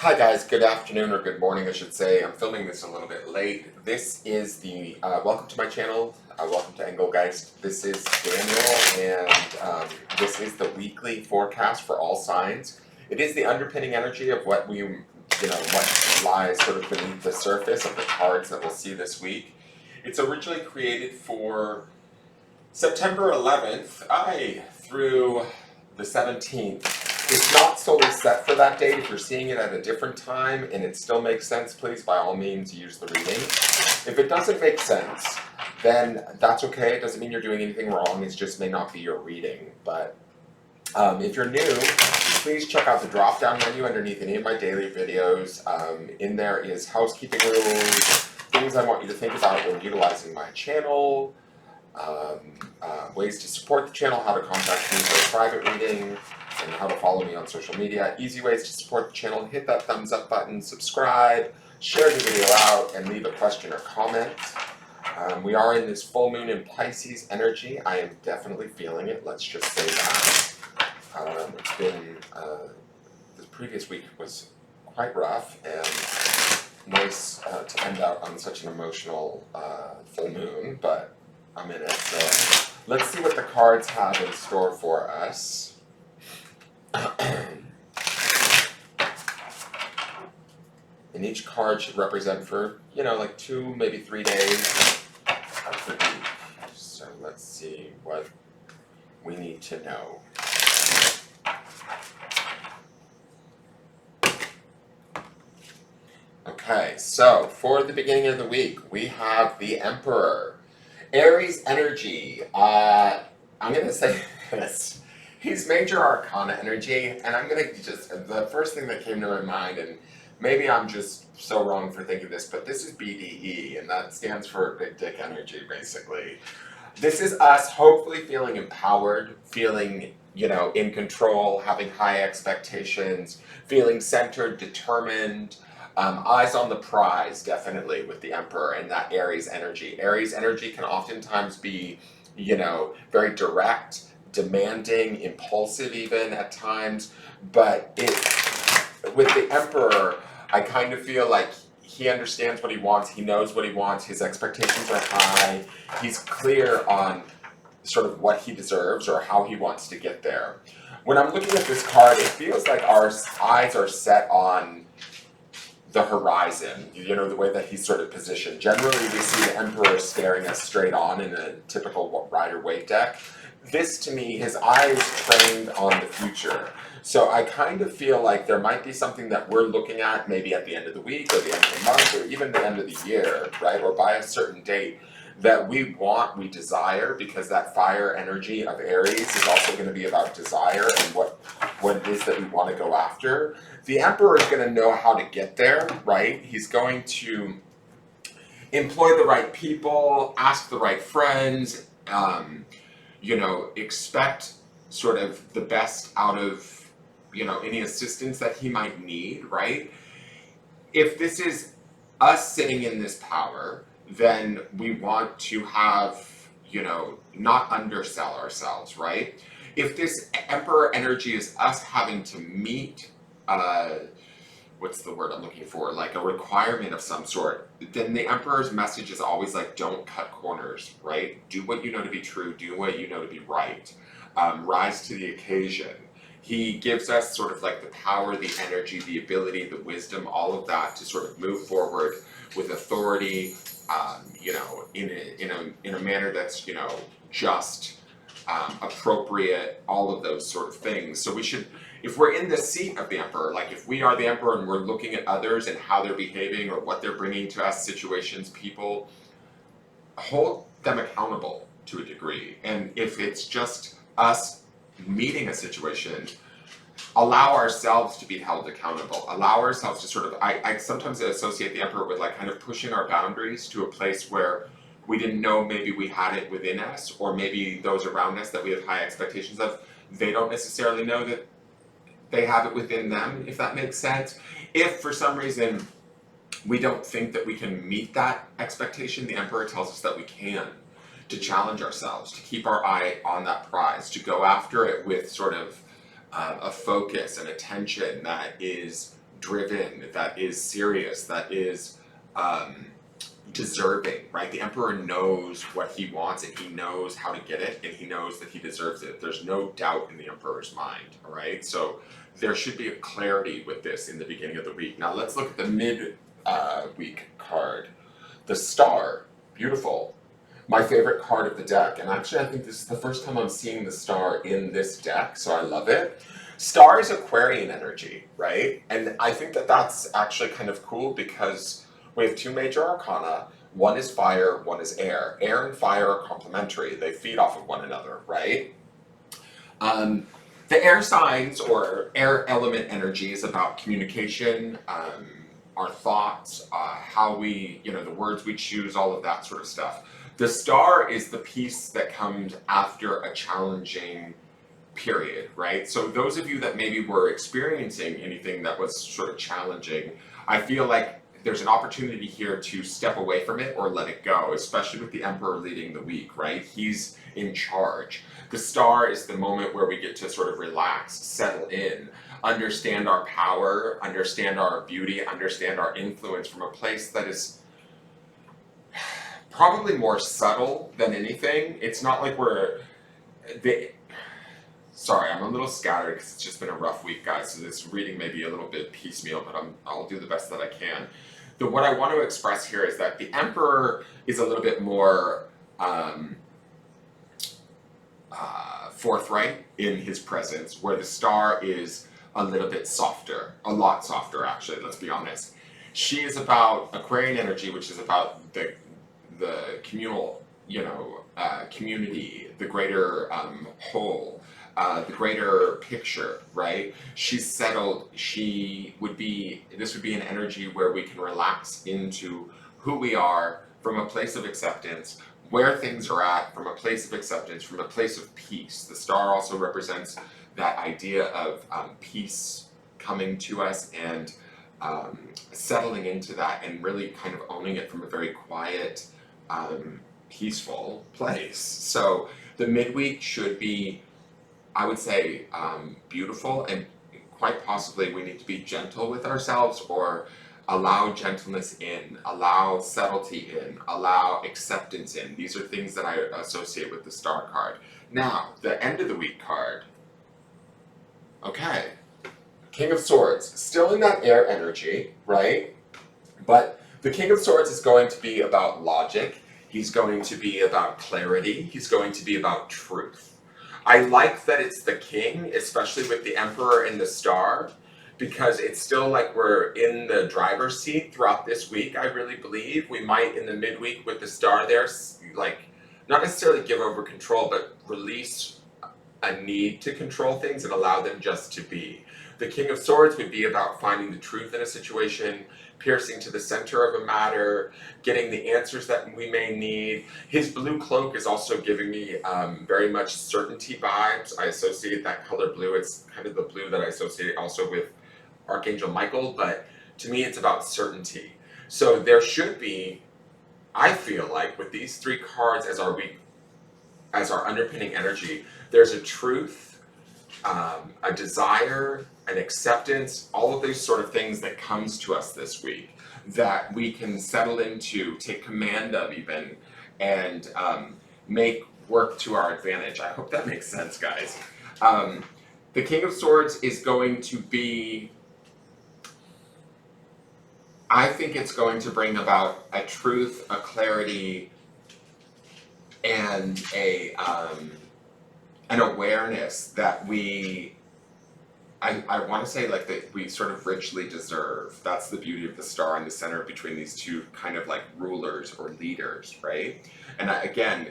Hi guys, good afternoon or good morning I should say. I'm filming this a little bit late. This is the, welcome to my channel, welcome to Engelgeist. This is Daniel and this is the weekly forecast for all signs. It is the underpinning energy of what what lies sort of beneath the surface of the cards that we'll see this week. It's originally created for September 11th, through the 17th. It's not solely set for that date. If you're seeing it at a different time and it still makes sense, please, by all means, use the reading. If it doesn't make sense, then that's okay. It doesn't mean you're doing anything wrong. It just may not be your reading. But if you're new, please check out the drop-down menu underneath any of my daily videos. In there is housekeeping rules, things I want you to think about when utilizing my channel, ways to support the channel, how to contact me for a private reading, and how to follow me on social media. Easy ways to support the channel. Hit that thumbs up button, subscribe, share the video out, and leave a question or comment. We are in this full moon in Pisces energy. I am definitely feeling it, let's just say that. It's been, the previous week was quite rough and nice to end out on such an emotional full moon, but I'm in it. So let's see what the cards have in store for us. And each card should represent for, like 2, maybe 3 days of the week. So let's see what we need to know. Okay, so for the beginning of the week, we have the Emperor. Aries energy. I'm going to say this. He's major arcana energy, and I'm going to the first thing that came to my mind, and maybe I'm just so wrong for thinking this, but this is BDE, and that stands for big dick energy, basically. This is us hopefully feeling empowered, feeling, in control, having high expectations, feeling centered, determined, eyes on the prize, definitely, with the Emperor and that Aries energy. Aries energy can oftentimes be, very direct, demanding, impulsive even at times, but with the Emperor, I kind of feel like he understands what he wants, he knows what he wants, his expectations are high, he's clear on sort of what he deserves or how he wants to get there. When I'm looking at this card, it feels like our eyes are set on the horizon, the way that he's sort of positioned. Generally, we see the Emperor staring us straight on in a typical Rider-Waite deck. This, to me, his eyes trained on the future. So I kind of feel like there might be something that we're looking at maybe at the end of the week or the end of the month or even the end of the year, right? Or by a certain date that we desire, because that fire energy of Aries is also going to be about desire and what it is that we want to go after. The Emperor is going to know how to get there, right? He's going to employ the right people, ask the right friends, expect sort of the best out of, any assistance that he might need, right? If this is us sitting in this power, then we want to have, not undersell ourselves, right? If this Emperor energy is us having to meet, what's the word I'm looking for, like a requirement of some sort, then the Emperor's message is always like, don't cut corners, right? Do what you know to be true, do what you know to be right. Rise to the occasion. He gives us sort of like the power, the energy, the ability, the wisdom, all of that to sort of move forward with authority, in a manner that's, just, appropriate, all of those sort of things. So we should, if we're in the seat of the Emperor, like if we are the Emperor and we're looking at others and how they're behaving or what they're bringing to us, situations, people, hold them accountable to a degree. And if it's just us meeting a situation, allow ourselves to be held accountable. Allow ourselves to sort of, I sometimes associate the Emperor with like kind of pushing our boundaries to a place where we didn't know maybe we had it within us, or maybe those around us that we have high expectations of, they don't necessarily know that they have it within them, if that makes sense. If for some reason we don't think that we can meet that expectation, the Emperor tells us that we can, to challenge ourselves, to keep our eye on that prize, to go after it with sort of a focus and attention that is driven, that is serious, that is deserving, right? The Emperor knows what he wants and he knows how to get it and he knows that he deserves it. There's no doubt in the Emperor's mind, all right? So there should be a clarity with this in the beginning of the week. Now let's look at the mid-week card. The Star, beautiful. My favorite card of the deck, and actually I think this is the first time I'm seeing the Star in this deck, so I love it. Star is Aquarian energy, right? And I think that that's actually kind of cool because we have two major arcana. One is fire, one is air. Air and fire are complementary. They feed off of one another, right? The air signs or air element energy is about communication, our thoughts, how we, the words we choose, all of that sort of stuff. The Star is the piece that comes after a challenging period, right? So those of you that maybe were experiencing anything that was sort of challenging, I feel like there's an opportunity here to step away from it or let it go, especially with the Emperor leading the week, right? He's in charge. The Star is the moment where we get to sort of relax, settle in, understand our power, understand our beauty, understand our influence from a place that is probably more subtle than anything. It's not like sorry, I'm a little scattered because it's just been a rough week, guys, so this reading may be a little bit piecemeal, but I'll do the best that I can. What I want to express here is that the Emperor is a little bit more forthright in his presence, where the Star is a little bit softer, a lot softer actually, let's be honest. She is about Aquarian energy, which is about the communal, community, the greater whole, the greater picture, right? She's settled. This would be an energy where we can relax into who we are from a place of acceptance, where things are at, from a place of acceptance, from a place of peace. The Star also represents that idea of peace coming to us and settling into that and really kind of owning it from a very quiet, peaceful place. So the midweek should be, I would say, beautiful, and quite possibly we need to be gentle with ourselves or allow gentleness in, allow subtlety in, allow acceptance in. These are things that I associate with the Star card. Now, the end of the week card. Okay. King of Swords, still in that air energy, right? But the King of Swords is going to be about logic. He's going to be about clarity. He's going to be about truth. I like that it's the king, especially with the Emperor and the Star, because it's still like we're in the driver's seat throughout this week, I really believe. We might, in the midweek with the Star there, like, not necessarily give over control, but release a need to control things and allow them just to be. The King of Swords would be about finding the truth in a situation, piercing to the center of a matter, getting the answers that we may need. His blue cloak is also giving me very much certainty vibes. I associate that color blue. It's kind of the blue that I associate also with Archangel Michael, but to me it's about certainty. So there should be, I feel like, with these three cards as our underpinning energy, there's a truth, a desire, an acceptance, all of these sort of things that comes to us this week that we can settle into, take command of even, and make work to our advantage. I hope that makes sense, guys. The King of Swords is going to be, I think it's going to bring about a truth, a clarity, and an awareness that I want to say like that we sort of richly deserve. That's the beauty of the Star in the center between these two kind of like rulers or leaders, right? And I can't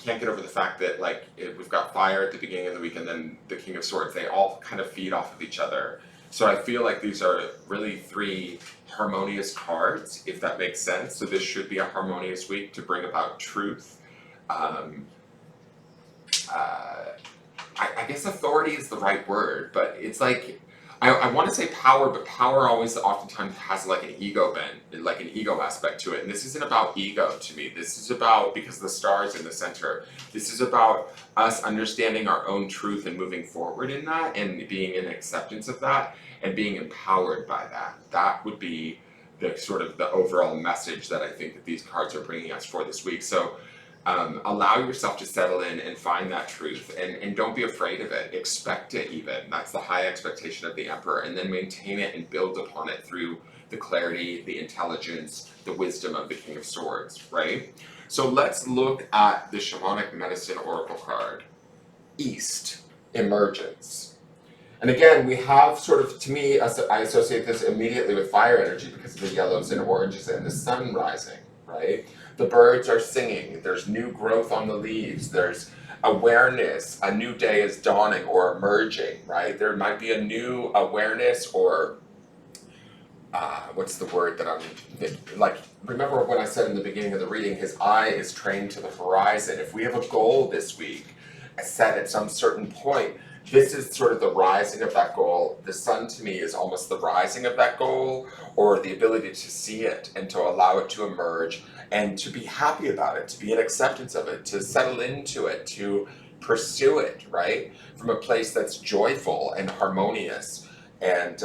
get over the fact that like we've got fire at the beginning of the week and then the King of Swords. They all kind of feed off of each other. So I feel like these are really three harmonious cards, if that makes sense. So this should be a harmonious week to bring about truth. I guess authority is the right word, but it's like, I want to say power, but power always oftentimes has like an ego bent, like an ego aspect to it. And this isn't about ego to me. This is about, because the star is in the center, this is about us understanding our own truth and moving forward in that and being in acceptance of that and being empowered by that. That would be the sort of the overall message that I think that these cards are bringing us for this week. So allow yourself to settle in and find that truth, and don't be afraid of it. Expect it even. That's the high expectation of the Emperor, and then maintain it and build upon it through the clarity, the intelligence, the wisdom of the King of Swords, right? So let's look at the Shamanic Medicine Oracle card. East, emergence. And again, we have sort of, to me, I associate this immediately with fire energy because of the yellows and oranges and the sun rising, right? The birds are singing, there's new growth on the leaves, there's awareness, a new day is dawning or emerging, right? There might be a new awareness or, what's the word that like, remember when I said in the beginning of the reading, his eye is trained to the horizon. If we have a goal this week, set at some certain point, this is sort of the rising of that goal. The sun to me is almost the rising of that goal, or the ability to see it and to allow it to emerge and to be happy about it, to be in acceptance of it, to settle into it, to pursue it, right? From a place that's joyful and harmonious. And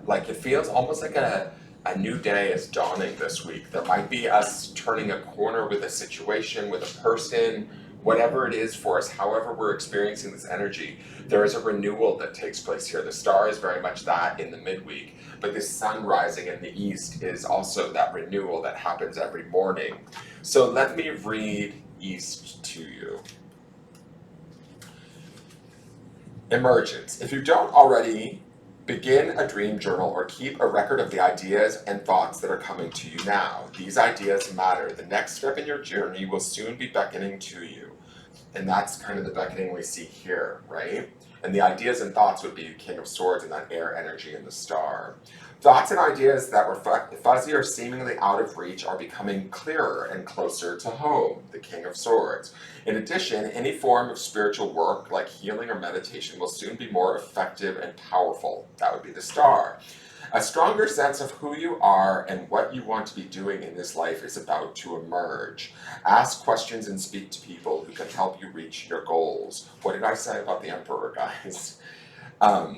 like it feels almost like a new day is dawning this week. There might be us turning a corner with a situation, with a person, whatever it is for us, however we're experiencing this energy, there is a renewal that takes place here. The star is very much that in the midweek, but the sun rising in the east is also that renewal that happens every morning. So let me read East to you. Emergence. If you don't already, begin a dream journal or keep a record of the ideas and thoughts that are coming to you now. These ideas matter. The next step in your journey will soon be beckoning to you. And that's kind of the beckoning we see here, right? And the ideas and thoughts would be King of Swords and that air energy in the star. Thoughts and ideas that were fuzzy or seemingly out of reach are becoming clearer and closer to home, the King of Swords. In addition, any form of spiritual work like healing or meditation will soon be more effective and powerful. That would be the star. A stronger sense of who you are and what you want to be doing in this life is about to emerge. Ask questions and speak to people who can help you reach your goals. What did I say about the Emperor, guys?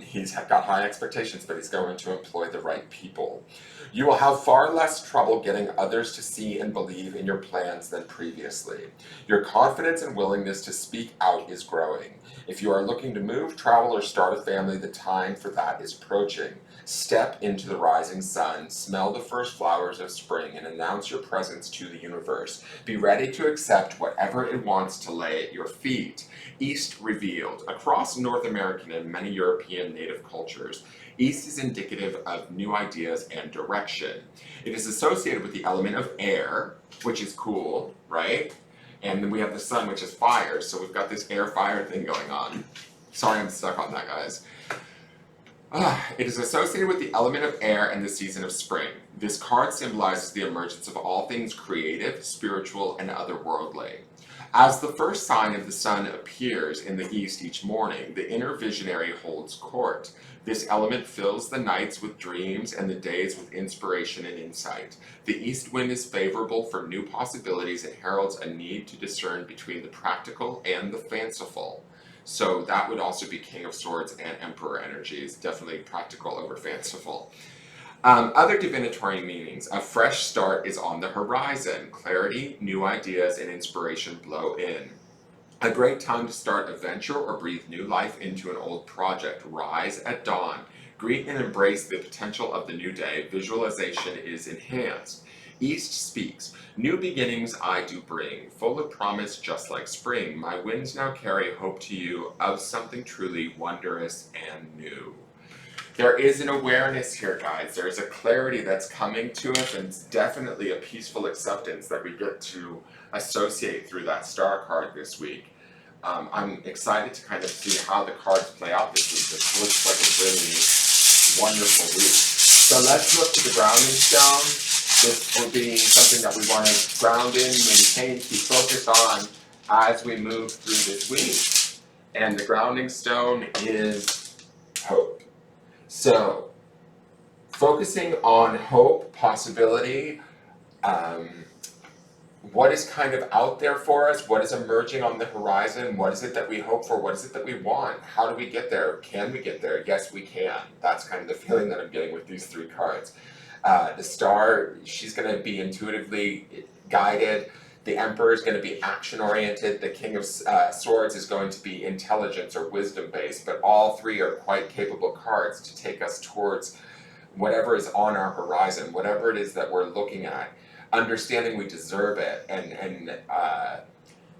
He's got high expectations, but he's going to employ the right people. You will have far less trouble getting others to see and believe in your plans than previously. Your confidence and willingness to speak out is growing. If you are looking to move, travel, or start a family, the time for that is approaching. Step into the rising sun, smell the first flowers of spring, and announce your presence to the universe. Be ready to accept whatever it wants to lay at your feet. East revealed. Across North American and many European native cultures, East is indicative of new ideas and direction. It is associated with the element of air, which is cool, right? And then we have the sun, which is fire, so we've got this air-fire thing going on. Sorry I'm stuck on that, guys. It is associated with the element of air and the season of spring. This card symbolizes the emergence of all things creative, spiritual, and otherworldly. As the first sign of the sun appears in the east each morning, the inner visionary holds court. This element fills the nights with dreams and the days with inspiration and insight. The east wind is favorable for new possibilities and heralds a need to discern between the practical and the fanciful. So that would also be King of Swords and Emperor energies, definitely practical over fanciful. Other divinatory meanings. A fresh start is on the horizon. Clarity, new ideas, and inspiration blow in. A great time to start a venture or breathe new life into an old project. Rise at dawn. Greet and embrace the potential of the new day. Visualization is enhanced. East speaks. New beginnings I do bring, full of promise just like spring. My winds now carry hope to you of something truly wondrous and new. There is an awareness here, guys. There's a clarity that's coming to us, and it's definitely a peaceful acceptance that we get to associate through that star card this week. I'm excited to kind of see how the cards play out this week. This looks like a really wonderful week. So let's look to the grounding stone. This will be something that we want to ground in, maintain, keep focused on as we move through this week. And the grounding stone is hope. So, focusing on hope, possibility, um, what is kind of out there for us, what is emerging on the horizon, what is it that we hope for, what is it that we want, how do we get there, can we get there? Yes, we can. That's kind of the feeling that I'm getting with these three cards. The Star, she's going to be intuitively guided. The Emperor is going to be action oriented. The King of Swords is going to be intelligence or wisdom based, but all three are quite capable cards to take us towards whatever is on our horizon, whatever it is that we're looking at, understanding we deserve it, and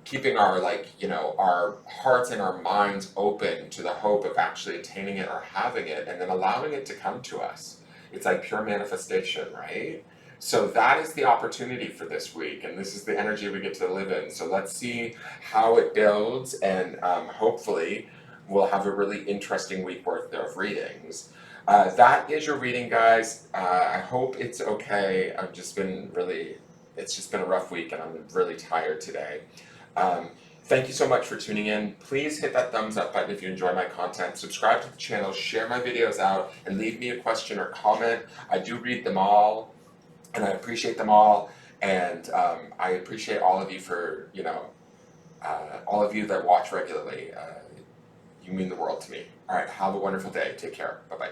keeping our, like, you know, our hearts and our minds open to the hope of actually attaining it or having it, and then allowing it to come to us. It's like pure manifestation, right? So that is the opportunity for this week, and this is the energy we get to live in. So let's see how it builds, and hopefully we'll have a really interesting week worth of readings. That is your reading, guys. I hope it's okay. It's just been a rough week, and I'm really tired today. Thank you so much for tuning in. Please hit that thumbs up button if you enjoy my content. Subscribe to the channel, share my videos out, and leave me a question or comment. I do read them all, and I appreciate them all. And I appreciate all of you for, you know, all of you that watch regularly. You mean the world to me. All right, have a wonderful day. Take care. Bye-bye.